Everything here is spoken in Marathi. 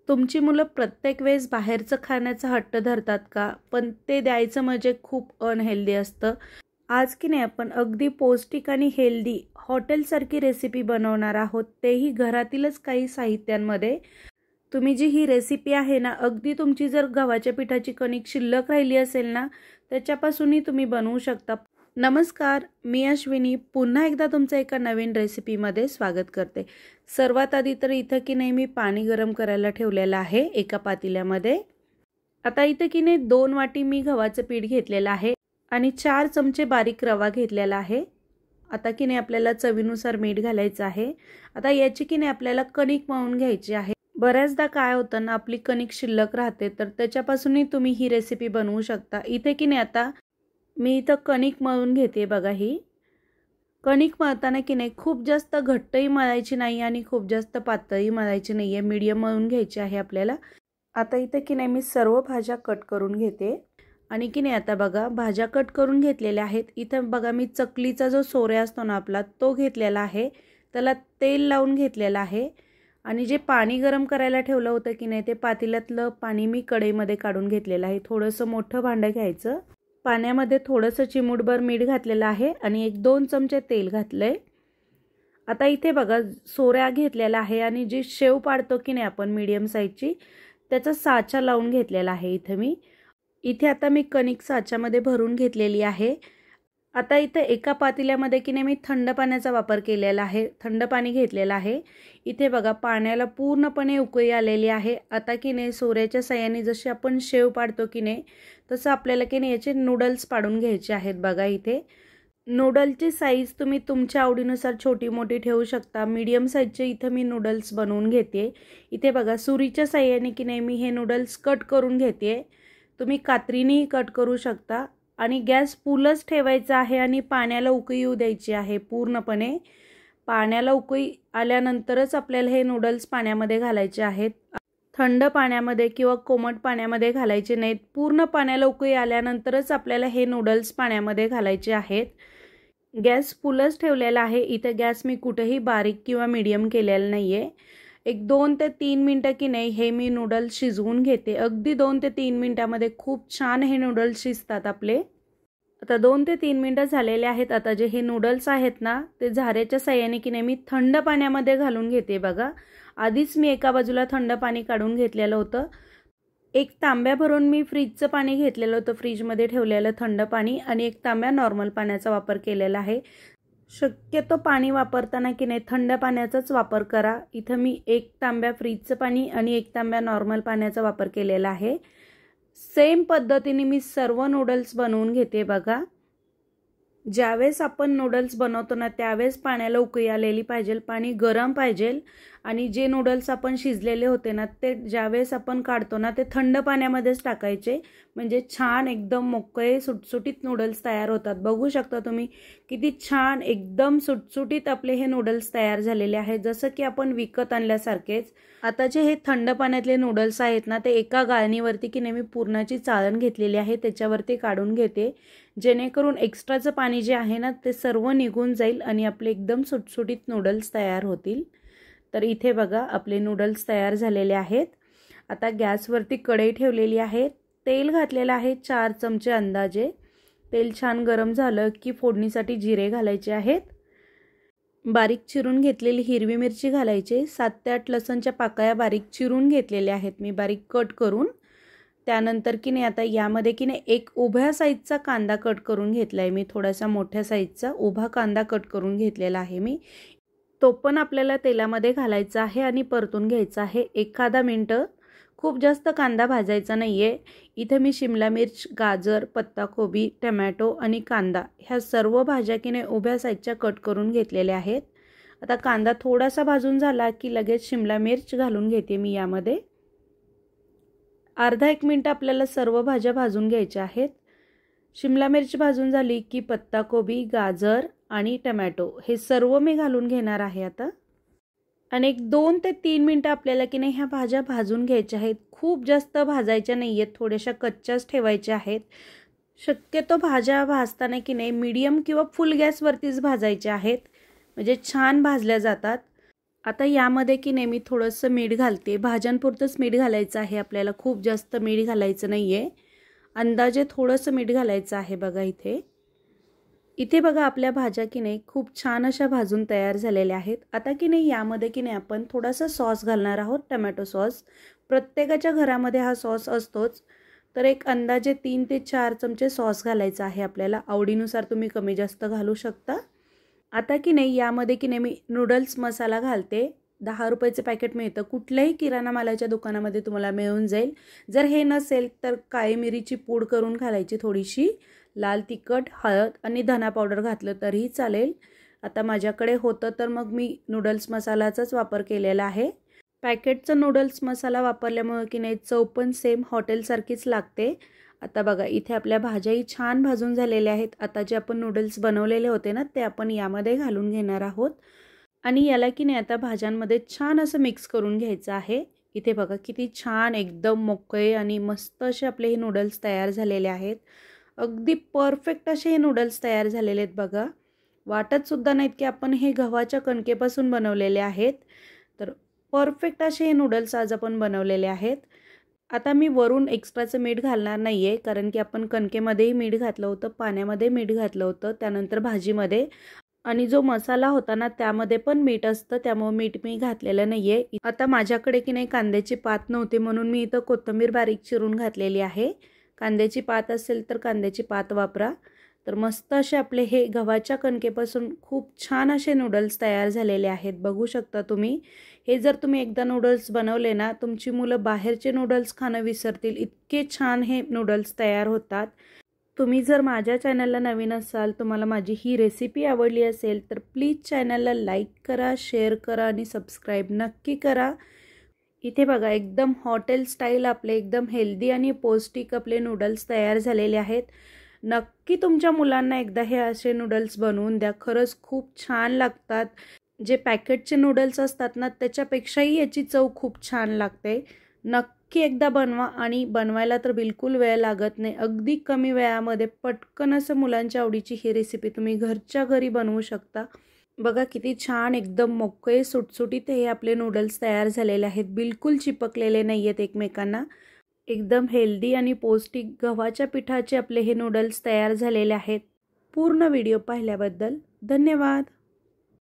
तुमची मुलं प्रत्येक वेळेस बाहेरचं खाण्याचा हट्ट धरतात का? पण ते द्यायचं म्हणजे खूप अनहेल्दी असतं. आज की नाही आपण अगदी पौष्टिक आणि हेल्दी हॉटेलसारखी रेसिपी बनवणार आहोत, तेही घरातीलच काही साहित्यांमध्ये. तुम्ही जी ही रेसिपी आहे ना, अगदी तुमची जर गव्हाच्या पिठाची कणिक शिल्लक राहिली असेल ना, त्याच्यापासूनही तुम्ही बनवू शकता. नमस्कार, मी अश्विनी पुन्हा एकदा तुमचं एका नवीन रेसिपीमध्ये स्वागत करते. सर्वात आधी तर इथं की नाही मी पाणी गरम करायला ठेवलेलं आहे एका पातेल्यामध्ये. आता इथं की नाही 2 वाटी मी गव्हाचं पीठ घेतलेलं आहे आणि 4 चमचे बारीक रवा घेतलेला आहे. आता की नाही आपल्याला चवीनुसार मीठ घालायचं आहे. आता याची की नाही आपल्याला कणिक मळून घ्यायची आहे. बऱ्याचदा काय होतं ना, आपली कणिक शिल्लक राहते, तर त्याच्यापासूनही तुम्ही ही रेसिपी बनवू शकता. इथे की नाही आता मी इथं कणिक मळून घेते बघा. ही कणिक मळताना की नाही खूप जास्त घट्टही मळायची नाही आणि खूप जास्त पातळही मळायची नाही आहे, मीडियम मळून घ्यायची आहे आपल्याला. आता इथे की नाही मी सर्व भाज्या कट करून घेते आणि की नाही आता बघा भाज्या कट करून घेतलेल्या आहेत. इथं बघा मी चकलीचा जो सोऱ्या असतो ना आपला, तो घेतलेला आहे. त्याला तेल लावून घेतलेलं आहे आणि जे पाणी गरम करायला ठेवलं होतं की नाही, ते पातेल्यातलं पाणी मी कढईमध्ये काढून घेतलेलं आहे. थोडंसं मोठं भांडं घ्यायचं. पाण्यामध्ये थोडंसं चिमूटभर मीठ घातलेलं आहे आणि 1-2 चमचे तेल घातलंय. आता इथे बघा सोऱ्या घेतलेला आहे आणि जी शेव पाडतो की नाही आपण मीडियम साईजची, त्याचा साचा लावून घेतलेला आहे इथे आता मी कणिक साच्यामध्ये भरून घेतलेली आहे. आता इथे एका पातेल्यामध्ये की नाही मी थंड पाण्याचा वापर केलेला आहे. थंड पाणी घेतलेलं आहे. इथे बघा पाण्याला पूर्णपणे उकळी आलेली आहे. आता की नाही सोऱ्याच्या साहाय्याने जशी आपण शेव पाडतो की नाही, तसं आपल्याला की नाही याचे नूडल्स पाडून घ्यायचे आहेत. बघा इथे नूडलची साईज तुम्ही तुमच्या आवडीनुसार छोटी मोठी ठेवू शकता. मीडियम साईजचे इथं मी नूडल्स बनवून घेते. इथे बघा सुरीच्या साहाय्याने की नाही मी हे नूडल्स कट करून घेते. तुम्ही कात्रीनेही कट करू शकता आणि गॅस फुलच ठेवायचा आहे आणि पाण्याला उकळी येऊ द्यायची आहे पूर्णपणे. पाण्याला उकळी आल्यानंतरच आपल्याला हे नूडल्स पाण्यामध्ये घालायचे आहेत. थंड पाण्यामध्ये किंवा कोमट पाण्यामध्ये घालायचे नाहीत. पूर्ण पाण्याला उकळी आल्यानंतरच आपल्याला हे नूडल्स पाण्यामध्ये घालायचे आहेत. गॅस फुलच ठेवलेला आहे. इथे गॅस मी कुठेही बारीक किंवा मीडियम केलेला नाही आहे. 2 ते 3 मिनटं की नाही हे मी नूडल्स शिजवून घेते. अगदी 2 ते 3 मिनटामध्ये खूप छान हे नूडल्स शिजतात आपले. आता 2 ते 3 मिनटं झालेले आहेत. आता जे हे नूडल्स आहेत ना, ते झाऱ्याच्या साहाय्याने की नाही मी थंड पाण्यामध्ये घालून घेते बघा. आधीच मी एका बाजूला थंड पाणी काढून घेतलेलं होतं. 1 तांब्या भरून मी फ्रीजचं पाणी घेतलेलं होतं, फ्रीजमध्ये ठेवलेलं थंड पाणी, आणि 1 तांब्या नॉर्मल पाण्याचा वापर केलेला आहे. शक्यतो पाणी वापरताना की नाही थंड पाण्याचाच वापर करा. इथं मी 1 तांब्या फ्रीजचं पाणी आणि 1 तांब्या नॉर्मल पाण्याचा वापर केलेला आहे. सेम पद्धतीने मी सर्व नूडल्स बनवून घेते बघा. ज्यावेळेस आपण नूडल्स बनवतो ना, त्यावेळेस पाण्याला उकळी आलेली पाहिजे, पाणी गरम पाहिजे. आणि जे नूडल्स आपण शिजलेले होते ना, ते ज्यावेळेस आपण काढतो ना, ते थंड पाण्यामध्येच टाकायचे. म्हणजे छान एकदम मोकळे सुटसुटीत नूडल्स तयार होतात. बघू शकता तुम्ही किती छान एकदम सुटसुटीत आपले हे नूडल्स तयार झालेले आहेत, जसं की आपण विकत आणल्यासारखेच. आता जे हे थंड पाण्यातले नूडल्स आहेत ना, ते एका गाळणीवरती की नेहमी पूर्णाची चाळण घेतलेली आहे, त्याच्यावरती काढून घेते, जेणेकरून एक्स्ट्राचं पाणी जे आहे ना, ते सर्व निघून जाईल आणि आपले एकदम सुटसुटीत नूडल्स तयार होतील. तर इथे बघा आपले नूडल्स तयार झालेले आहेत. आता गॅसवरती कढई ठेवलेली आहे. तेल घातलेलं आहे 4 चमचे अंदाजे. तेल छान गरम झालं की फोडणीसाठी जिरे घालायचे आहेत. बारीक चिरून घेतलेली हिरवी मिरची घालायची. 7 ते 8 लसणच्या पाकळ्या बारीक चिरून घेतलेल्या आहेत मी, बारीक कट करून. त्यानंतर की नाही आता यामध्ये की नाही 1 उभ्या साईजचा कांदा कट करून घेतलाय मी. थोडासा मोठ्या साईजचा उभा कांदा कट करून घेतलेला आहे मी. तो पण आपल्याला तेलामध्ये घालायचा आहे आणि परतून घ्यायचा आहे 1 मिनिट. खूप जास्त कांदा भाजायचा नाहीये. इथे मी शिमला मिर्च, गाजर, पत्ताकोबी, टोमॅटो आणि कांदा ह्या सर्व भाज्या की नाही उभ्या साईजच्या कट करून घेतलेल्या आहेत. आता कांदा थोडासा भाजून झाला की लगेच शिमला मिर्च घालून घेते मी यामध्ये. अर्धा 1 मिनिट आपल्याला सर्व भाज्या भाजून घ्यायच्या आहेत. शिमला मिर्च भाजून झाली की पत्ताकोबी, गाजर आणि टोमॅटो हे सर्व मी घालून घेणार आहे आता. आणि 2 ते 3 मिनिटं आपल्याला की नाही ह्या भाज्या भाजून घ्यायच्या आहेत. खूप जास्त भाजायच्या नाही आहेत, थोड्याशा कच्च्याच ठेवायच्या आहेत. शक्यतो भाज्या भाजताना की नाही मीडियम किंवा फुल गॅसवरतीच भाजायच्या आहेत, म्हणजे छान भाजल्या जातात. आता यामध्ये की नेहमी थोडंसं मीठ घालते, भाज्यांपुरतंच मीठ घालायचं आहे आपल्याला, खूप जास्त मीठ घालायचं नाही आहे, अंदाजे थोडंसं मीठ घालायचं आहे बघा इथे बघा आपल्या भाज्या की नाही खूप छान अशा भाजून तयार झालेल्या आहेत। आता की नाही यामध्ये की नाही आपण थोडासा सॉस घालणार आहोत, टोमॅटो सॉस। प्रत्येकाच्या घरामध्ये हा सॉस असतोच, तर एक अंदाजे 3 ते 4 चमचे सॉस घालायचा आहे आपल्याला, आवडीनुसार तुम्ही कमी जास्त घालू शकता। आता की नाही यामध्ये की नाही मी नूडल्स मसाला घालते, 10 रुपयाचे पॅकेट मिळतं, कुठल्याही किराणा मालाच्या दुकानामध्ये तुम्हाला मिळून जाईल। जर हे नसेल तर काळी मिरीची पूड करून घालायची थोडीशी, लाल तिखट, हळद आणि धना पावडर घातलं तरीही चालेल। आता माझ्याकडे होतं तर मग मी नूडल्स मसालाचाच वापर केलेला आहे। पॅकेटचा नूडल्स मसाला वापरल्यामुळे की नाही चव पण सेम हॉटेलसारखीच लागते। आता बघा इथे आपल्या भाज्याही छान भाजून झालेल्या आहेत। आता जे आपण नूडल्स बनवलेले होते ना ते आपण यामध्ये घालून घेणार आहोत आणि याला की नाही आता भाज्यांमध्ये छान असं मिक्स करून घ्यायचं आहे। इथे बघा किती छान एकदम मोकळे आणि मस्त असे आपले हे नूडल्स तयार झालेले आहेत। अगदी परफेक्ट असे हे नूडल्स तयार झालेले आहेत बघा, वाटत सुद्धा नाहीत की आपण हे गव्हाच्या कणकेपासून बनवलेले आहेत। तर परफेक्ट असे हे नूडल्स आज आपण बनवलेले आहेत। आता मी वरून एक्स्ट्राचं मीठ घालणार नाही आहे, कारण की आपण कणकेमध्येही मीठ घातलं होतं, पाण्यामध्ये मीठ घातलं होतं, त्यानंतर भाजीमध्ये, आणि जो मसाला होता ना त्यामध्ये पण मीठ असतं, त्यामुळे मीठ मी घातलेलं नाही आहे। आता माझ्याकडे की नाही कांद्याची पात नव्हती म्हणून मी इथं कोथिंबीर बारीक चिरून घातलेली आहे। कांद्याची पात असेल तर कांद्याची पात वापरा। तर मस्त असे आपले हे गव्हाच्या कणकेपासून खूप छान असे नूडल्स तयार झालेले आहेत, बघू शकता तुम्ही। हे जर तुम्ही एकदा नूडल्स बनवले ना तुमची मुलं बाहेरचे नूडल्स खाणं विसरतील, इतके छान हे नूडल्स तयार होतात। तुम्ही जर माझ्या चॅनलला नवीन असाल, तुम्हाला माझी ही रेसिपी आवडली असेल तर प्लीज चॅनलला लाईक करा, शेअर करा आणि सबस्क्राईब नक्की करा। इथे बघा एकदम हॉटेल स्टाईल आपले एकदम हेल्दी आणि पौष्टिक आपले नूडल्स तयार झालेले आहेत। नक्की तुमच्या मुलांना एकदा हे असे नूडल्स बनवून द्या, खरंच खूप छान लागतात। जे पॅकेटचे नूडल्स असतात ना त्याच्यापेक्षाही याची चव खूप छान लागते। नक्की एकदा बनवा, आणि बनवायला तर बिलकुल वेळ लागत नाही, अगदी कमी वेळामध्ये पटकन असं मुलांच्या आवडीची ही रेसिपी तुम्ही घरच्या घरी बनवू शकता। बघा किती छान एकदम मोकळे सुटसुटीत हे आपले नूडल्स तयार झालेले आहेत, बिलकुल चिपकलेले नाही आहेत एकमेकांना। एकदम हेल्दी आणि पौष्टिक गव्हाच्या पिठाचे आपले हे नूडल्स तयार झालेले आहेत। पूर्ण व्हिडिओ पाहिल्याबद्दल धन्यवाद।